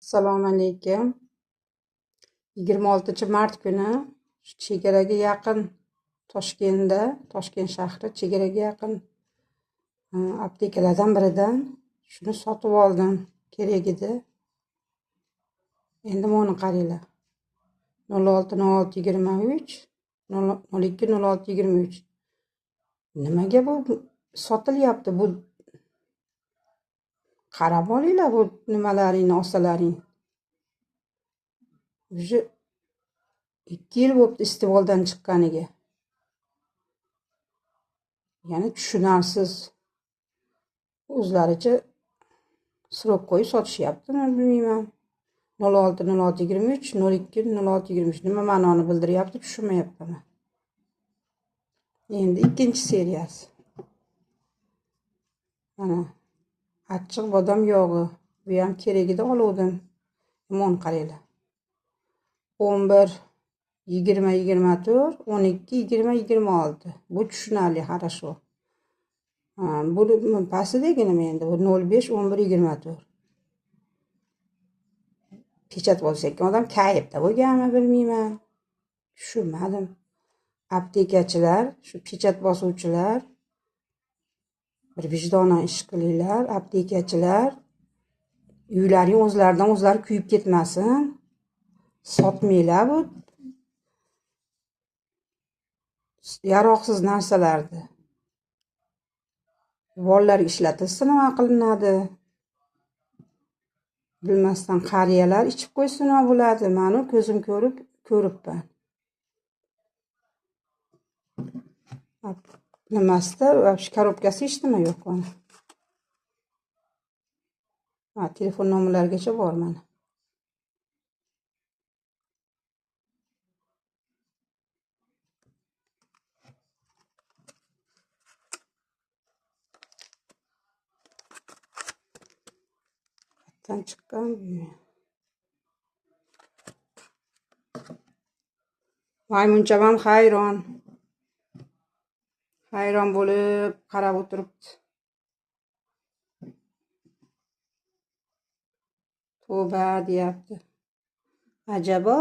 Assalomu alaykum. 26 mart kuni chegaraga yaqin Toshkent shahri chegaraga yaqin aptekalardan biridan shuni sotib oldim. Kerak edi. Endi buni qaranglar. 060623 020623. Nimaga bu sotilyapti? Bu qarab olinglar bu nimalaringni, osalaring. Уже 2 yil bo'libdi iste'moldan chiqqaniga. Ya'ni tushunarsiz. O'zlaricha srok qo'yib sotishyaptimi, bilmayman. 060623 020623 nima ma'noni bildiryapti, tushunmayapman. Endi ikkinchi seriyasi. Mana achchiq bodom yog'i. Bu ham kerak edi, oluvdim. Limon qaranglar. 11 20 24 12 20 26. Bu tushunarli, хорошо. Bu pastidagina endi 05 11 24. Pechat bosayotgan odam kayfda bo'lganmi, bilmayman. Tushunmadim. Aptekachilar, shu pechat bosuvchilar bir vijdonan ish qilinglar. Aptekachilar uylaring o'zlaridan o'zlari kuyib ketmasin. Sotmanglar bu yaroqsiz narsalarni. Bolalarga ishlatilsa nima qilinadi? Bilmasdan qariyalar ichib qo'ysa nima bo'ladi? Meni ko'zim ko'ribman. Nimasida shu korobkasi hech nima yo'q mana. Telefon nomerlarigacha bor mana. Chiqqan. Maymuncham hayron bo'lib qarab o'tiribdi. Tavba deyapti. Ajabo.